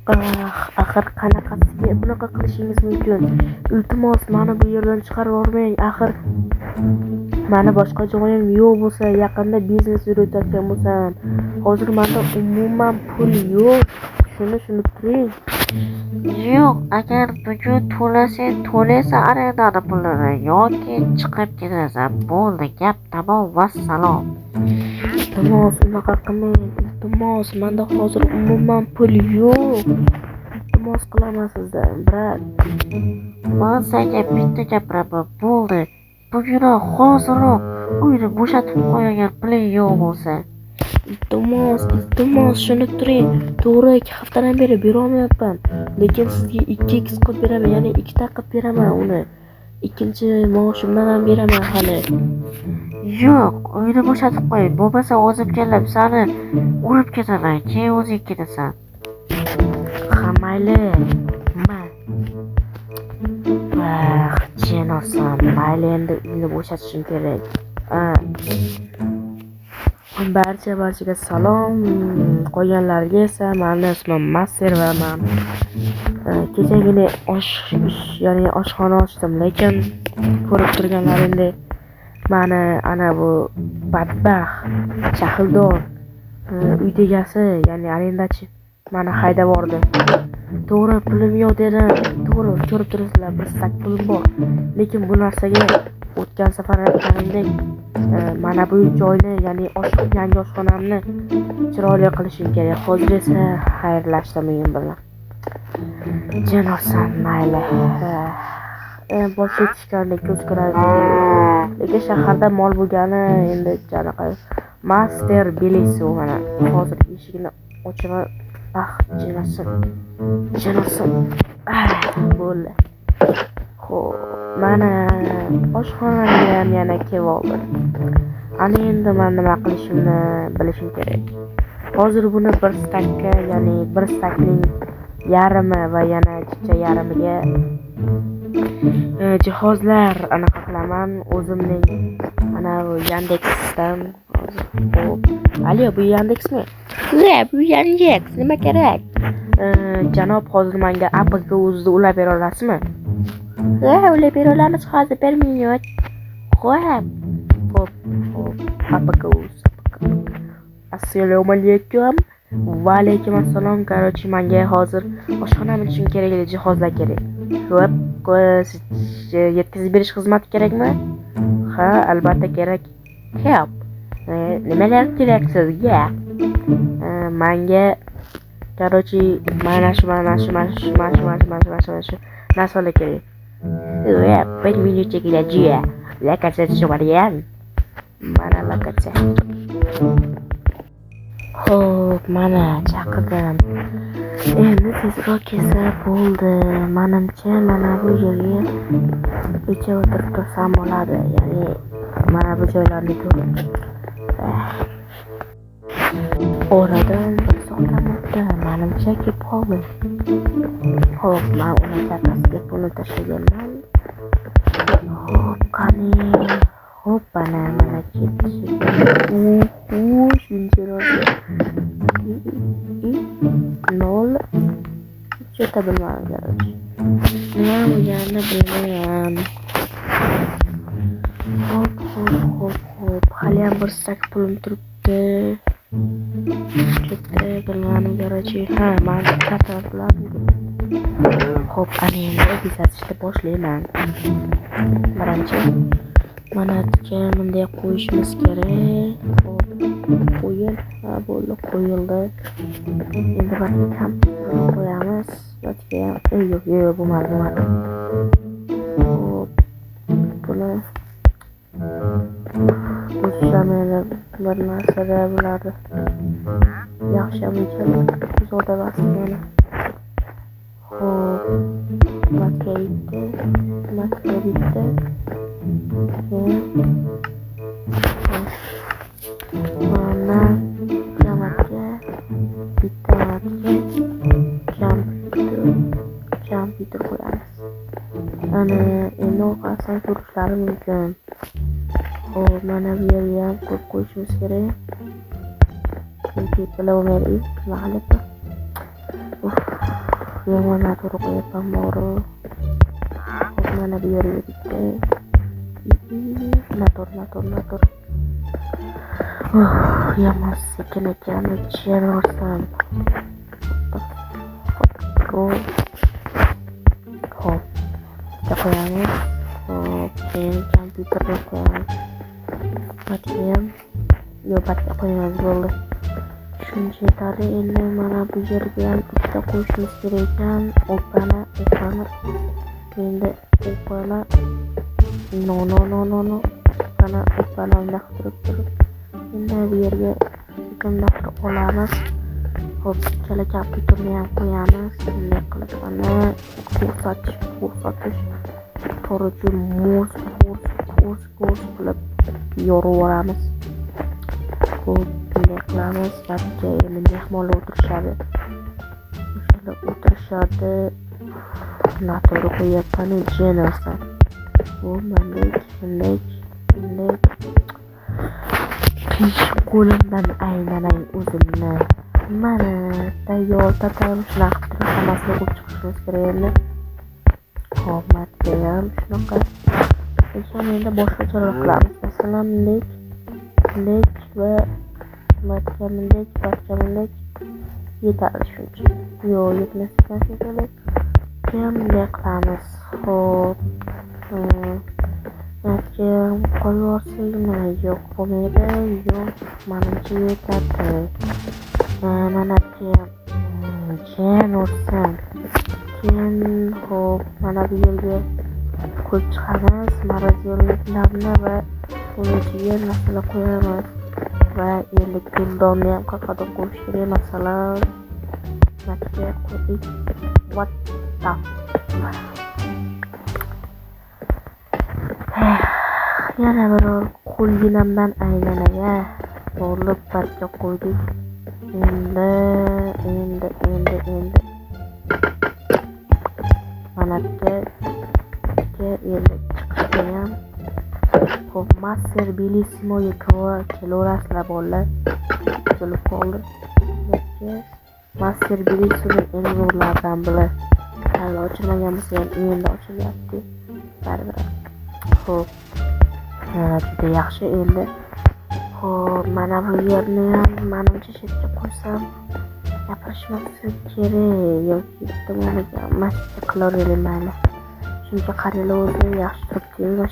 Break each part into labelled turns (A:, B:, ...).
A: Axir qanaqasiga bunaqa qilishingiz mumkin? Iltimos, meni bu yerdan chiqarib yubormang. Axir mani boshqa joyim yo'q bo'lsa, yaqinda biznes yuritayotgan bo'lsam, hozir menda umuman pul yo'q. Shuni tushunib turing.
B: Yo'q, agar bugun to'laysan arendani pulini yoki chiqib ketasan. Bo'ldi, gap tamom, vassalom.
A: Iltimos, unaqa qilmang. Iltimos, menda hozir umuman pul yo'q. Iltimos qilaman sizdan, brat.
B: Men senga bitta gapiraman, bo'ldi. Bugunoq hoziroq uyni bo'shatib qo'yagan puling yo'q bo'lsa.
A: Iltimos, shuni turing. To'g'ri, 2 haftadan beri berolmayapman. Lekin sizga 2x qilib beraman, ya'ni 2 ta qilib beraman uni. Ikkinchi maoshimdan ham beraman hali.
B: Yo'q, uyni bo'shatib qo'y. Bo'lmasa o'zim kelib seni urib ketaman, keyin o'zing ketasan.
A: Ha, mayli. Jenosan, mayli, endi uyni bo'shatishim kerak. Barchaga salom. Qolganlarga esa meni ismim Master va men kechagina oshxona ochdim, lekin ko'rib turganlaringdek meni ana bu badbaxt jahldor uy egasi, ya'ni arendachi meni haydab yubordi. To'g'ri, pulim yo'q dedim. To'g'ri, ko'rib turibsizlar, bir stak pulim bor. Lekin bu narsaga o'tgan safar aytganimdek mana bu joyni, ya'ni yangi oshxonamni chiroyli qilishim kerak. Hozir esa xayrlashdim men bilan. Janosan, mayli. Bosh ketishgandek ko'z ko'radi. Lekin shaharda mol bo'lgani endi qanaqa Master bilesi u mana. Hozir eshigini ochaman. Janosan. Bo'ldi. Xo'p, mana oshxonaga ham yana kelib oldim. Ana endi men nima qilishimni bilishim kerak. Hozir buni bir stakka, ya'ni bir stakning yarmi va yana chicha yarmiga jihozlar anaqa qilaman. O'zimning ana bu Yandexdan hop. Alyo, bu Yandexmi? Bu Yandex, nima kerak? Janob, hozir menga APK o'zida ulab bera olasizmi? Ulab bera olamiz hozir 1 minut. Xo'p. APK o'z. Assalomu alaykum. Va alaykum assalom. Qarochi, menga hozir oshxonam uchun kerakli jihozlar kerak. Xo'p, yetkazib berish xizmati kerakmi? Ha, albatta kerak. Xo'p. Nimalar kerak sizga? Menga qarochi mana shu narsalar kerak. 1 minutga keladi. Lokatsiya chiqargan. Mana lokatsiya. Xo'p, mana chaqirdim. Endi tezroq kelsa bo'ldi. Menimcha mana bu yerga kecha o'tirib tursam bo'ladi. Ya'ni mana bu joylarni ko'rib. Oradan bir soatdan o'tdi. Menimcha kelib qoldi. Xo'p, men uni chaqasiga pulni tashlaganman. Xo'p, qani. Xo'p, mana ketdi. Shuncha rosa. Nol. Cheta bilmadim. Nima bo'lganini bilmayman. Xo'p. Hali ham bir stak pulim turibdi. Cheta bilmadim, qarochi. Ha, men karta biladim. Xo'p, ana endi bezatishni boshlayman. Birinchi mana bunday qo'yishimiz kerak. Xo'p, qo'yil. Ha, bo'ldi, qo'yildi. Endi buni qo'yamiz. Yo'q, bo'lmadi. Xo'p, buni o'shamani bir narsada bo'ladi. Yaxshi bo'lsa, zo'rda bosgan. Xo'p, matga bitta. Mana kamatga bitta kompyuter qo'yamiz. Ana endi o'qasam ko'rishlari mumkin. Xo'p, mana bu yerga ham qo'yib qo'yishimiz kerak. Chunki bilolmaydi, nima qilibdi? mana to'g'ri qo'yapman bori. Hop, mana bu yerga bitta. Nator. Yomon sekin ekan, cher o'rsam. Hop, bitta qo'yamiz. Hop, keyin kompyuterga qo'yamiz. Batga qo'yamiz bo'ldi. Shuncha yetarli. Endi mana bu yerga ham ikkita qo'yishimiz kerak ekan. Opani. Endi opani. No. Opani undaq turib. Endi bu yerga bunday qilib olamiz. Hop, ikkala kompyuterni ham qo'yamiz. Bunday qilib mana ko'rsatish. To'g'ri muz qilib yorib yuboramiz. Hop, bunday qilamiz. Batga endi mehmonlar o'tirishadi. Noto'g'ri qo'yapman, jenasa. Hop, bunday. Qo'limdan aylanay o'zimni. Mana tayyor shunaqa qilib hammasini o'chib chiqishimiz kerak endi. Hop, matga ham shunaqa. Endi boshqacharoq qilamiz. Masalan, lek va matga lek yetarli shuncha. Yo'q, yetmas ekan shunchalik. Keyin bunday qilamiz. Hop. Matga qo'yvorsikmi? Yo'q, bo'lmaydi. Yo'q, menimcha yetadi. Mana jen o'rsam. Keyin hop, mana bu yerga qo'yib chiqamiz. Maraziyoliklarni va uni ichiga narsalar qo'yamiz. Va endi guldonni ham qaqada qo'yish kerak. Masalan, matga qo'yib yana biror qo'lginamdan aylanaya bo'lib batga qo'ydik. Endi mana endi chiqishga ham hop, Master Bellissimoga kelaverasizlar bolalar. Kelib qoldi. Master Bellissimo eng zo'rlardan biri. Hali ochilmagan bo'lsa ham endi ochilyapti. Baribir. Hop, juda yaxshi. Endi hop, mana bu yerni ham menimcha chetga qo'ysam gapirishmasa kerak yoki tomoniga mashqa qilaveraylik mayli. Chunki qaranglar o'zi yaxshi turibdi. Mana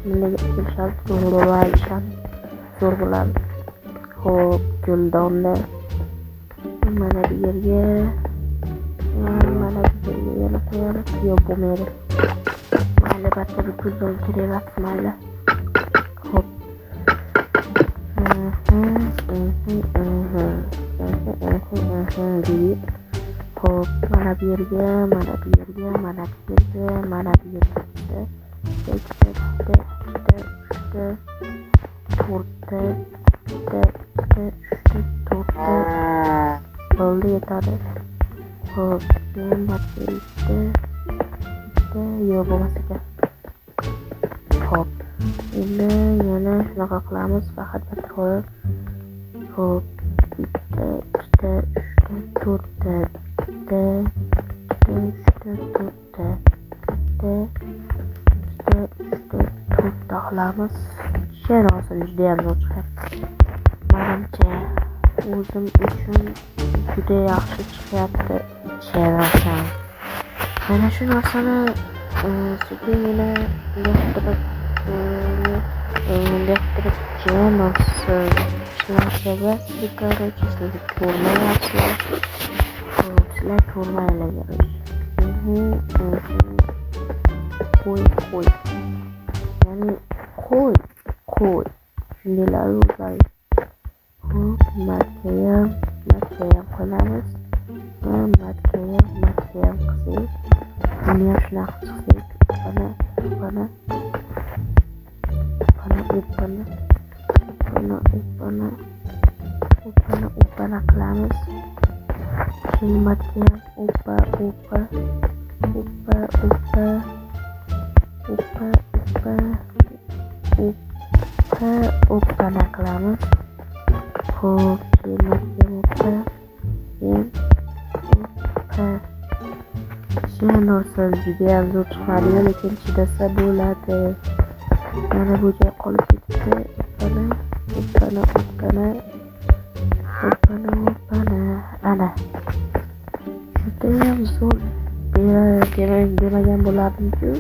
A: bunday kelishadi, zo'r bo'ladi. Hop, guldonni mana bu yerga yana qo'yamiz. Yo'q, bo'lmaydi. Albatta bu guldon kerak emas mayli. Hop. Hop, mana bu yerga. Bo'ldi, yetadi. Hop, keyin bitta. Yo'q, bo'lmas ekan. Hop, endi yana shunaqa qilamiz. Faqat bitta qo'yib. Hop, bitta, to'rtta qilamiz. Sherosini juda ham zo'r chiqyapti. Menimcha o'zim uchun juda yaxshi chiqyapti. Sherosam. Mana shu narsani sekingina elektrik jenasi ishlashga korоче sizlar ko'rmayapsizlar. Sizlar ko'rmaylar. Qo'y. Ya'ni qo'y. Shunday o'zlari. Hop, matga ham qo'yamiz. Matga ham qilsak. Buni ham shunaqa qilsak. Opana qilamiz. Keyin matga ham opana qilamiz. Hop, keyin matga Jin olsa judayam zo'r chiqadi, lekin chidasa bo'ladi. Mana bu joy qolib ketibdi. O'pana. Ana. Judayam zo'r demagan bo'lardim-ku,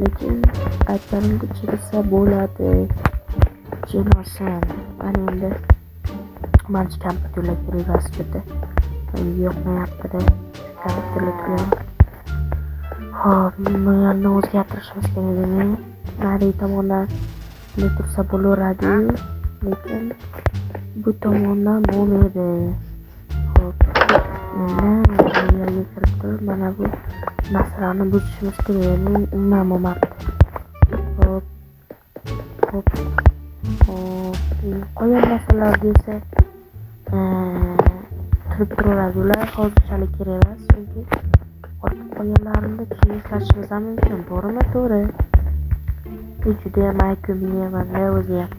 A: lekin aytganimdek chidasa bo'ladi. Jin olsam, mana endi manchi kompyuterga kirasizda. Yo'qmayapti-da. Kompyuterga to'layman. Hop, buni yana o'zgartirishimiz kerak edi. Nari tomondan tursa bo'laveradi, lekin bu tomondan bo'lmaydi. Hop, mana bu yerga kiribdi. Mana bu masalani buzishimiz kerak. Undan bo'lmabdi. Hop. Qo'ygan masalalar desa, turib turaveradi. Ular hozirchalik kerak emas, chunki ortib qo'yganlarimni keyin ishlashimiz ham mumkin. To'g'rimi? To'g'ri. Bu judayam aytmayman-da o'zim.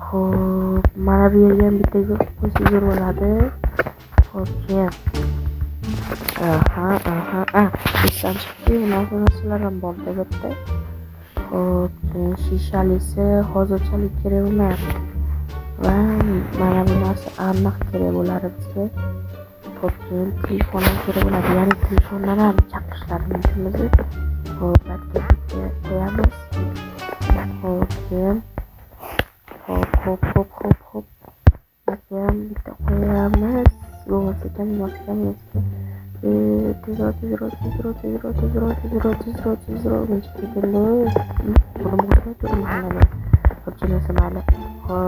A: Xo'p, mana bu yerga ham bitta qo'ysa zo'r bo'ladi. Xo'p, keyin. Esdan chiqdi, narsalar ham bor bitta. Xo'p, shishalisi hozirchalik kerak emas. Va mana bu narsa aniq kerak bo'ladi bizga. Xo'p, keyin telefon ham kerak bo'ladi. Ya'ni telefondan ham chaqirishlari mumkin biz. Xo'p, bitta qo'yamiz. Xo'p, keyin. Xo'p. Bitta qo'yamiz. Bo'lmasa ham boshqamiz.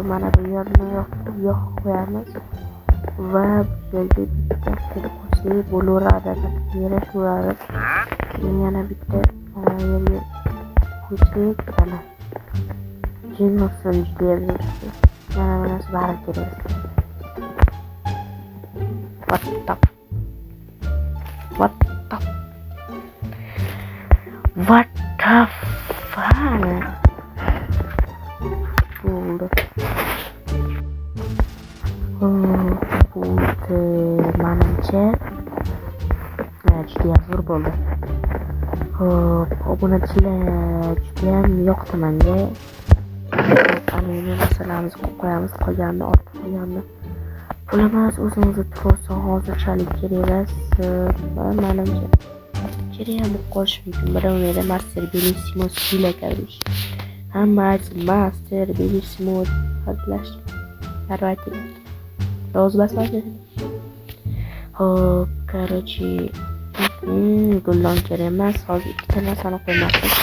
A: Mana bu yerni yoq qo'yamiz va bu yerga bitta qo'shib bo'laveradi, yaraveradi. Yana bitta yerga qo'shib mana jin olsin judayam mana bunisi bari kerak. What the fuck? Bo'ldi. Menimcha judayam zo'r bo'ldi. Xo'p, obunachilar judayam yoqdi menga. Ana endi masalamizni qo'yamiz, qolganini ortib qo'yganini pulimiz o'zimizni tursa hozirchalik kerak emas. Menimcha kerak ham bo'lib qolishi mumkin. Birovlarda Master Bellissimo Stila ko'rish. Hammasi Master Bellissimo hazlash. Darvati. Rozbasmaga. Hop, короче, guldan kerak emas. Hozir ikkita narsani qo'ymoqchiman.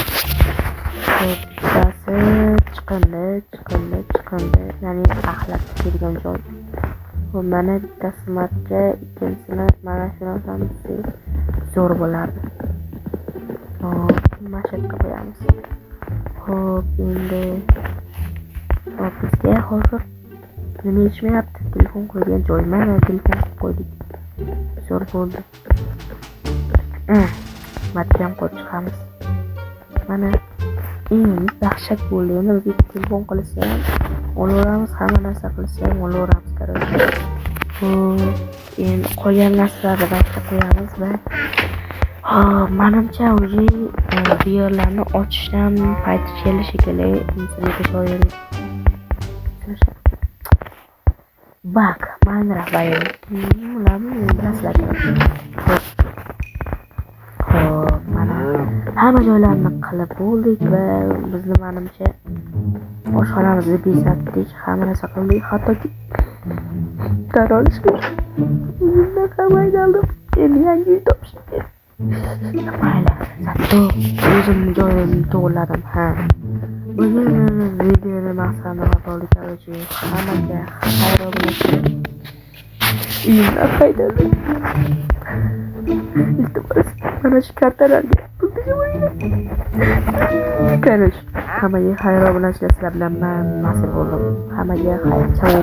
A: Hop, bittasi chiqindi. Ya'ni axlat kelgan joy. Bu mana bittasi marka, ikkinchisini mana shu narsani zo'r bo'lardi. Hop, mashatga qo'yamiz. Hop, endi bizga hozir nima yetishmayapti? Telefon qo'ygan joy. Mana telefon qo'ydik. Zo'r bo'ldi. Matgan qo'yib chiqamiz. Mana dahshat bo'ldi. Endi bizga telefon qilsa ham olaveramiz, hamma narsa qilsa ham olaveramiz. Endi qolgan narsalarni boshqa qo'yamiz va menimcha o'zi bu yerlarni ochishdan payti kelishi kerak. Bak, mana bayram. Ularni bilasizlar. Xo'p, mana hamma joylarni qilib bo'ldik va bizni menimcha oshxonamizni bezatdik, hamma narsa qildik, hattoki qarorishdik. Bunaqa maydaldim. Endi yangi uy topishdik. Mayli, zato o'zimni joyimni to'g'irladim, Bugun videoni maqsadini qildik, hammaga xayr bo'lsin. Uyimdan qaytadim. Iltimos, mana shu kartalarga pul tegaman. Hammaga xayr bo'lsin. Sizlar bilan men mas'ul bo'ldim. Hammaga xayr.